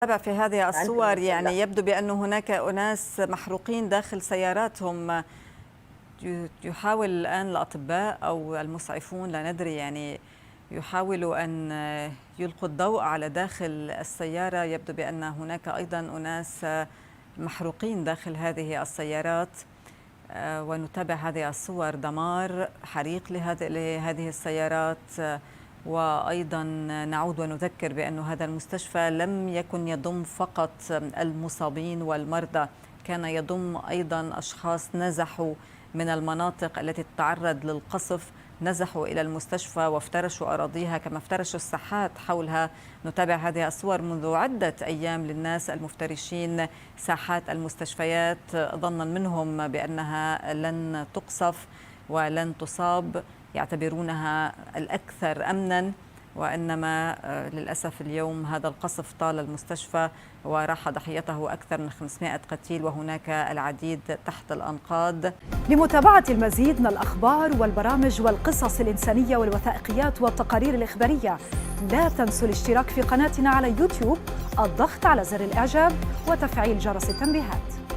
تابع في هذه أنت الصور، المسلح. يعني يبدو بأن هناك أناس محروقين داخل سياراتهم. يحاول الآن الأطباء أو المسعفون، لا ندري، يعني يحاولوا أن يلقوا الضوء على داخل السيارة. يبدو بأن هناك أيضا أناس محروقين داخل هذه السيارات، ونتابع هذه الصور، دمار حريق لهذه السيارات. وأيضا نعود ونذكر بأن هذا المستشفى لم يكن يضم فقط المصابين والمرضى، كان يضم أيضا أشخاص نزحوا من المناطق التي تتعرض للقصف، نزحوا إلى المستشفى وافترشوا أراضيها كما افترشوا الساحات حولها. نتابع هذه الصور منذ عدة أيام للناس المفترشين ساحات المستشفيات، ظنا منهم بأنها لن تقصف ولن تصاب، يعتبرونها الأكثر أمنا، وإنما للأسف اليوم هذا القصف طال المستشفى وراح ضحيته أكثر من 500 قتيل، وهناك العديد تحت الأنقاض. لمتابعة المزيد من الأخبار والبرامج والقصص الإنسانية والوثائقيات والتقارير الإخبارية، لا تنسوا الاشتراك في قناتنا على يوتيوب، الضغط على زر الإعجاب وتفعيل جرس التنبيهات.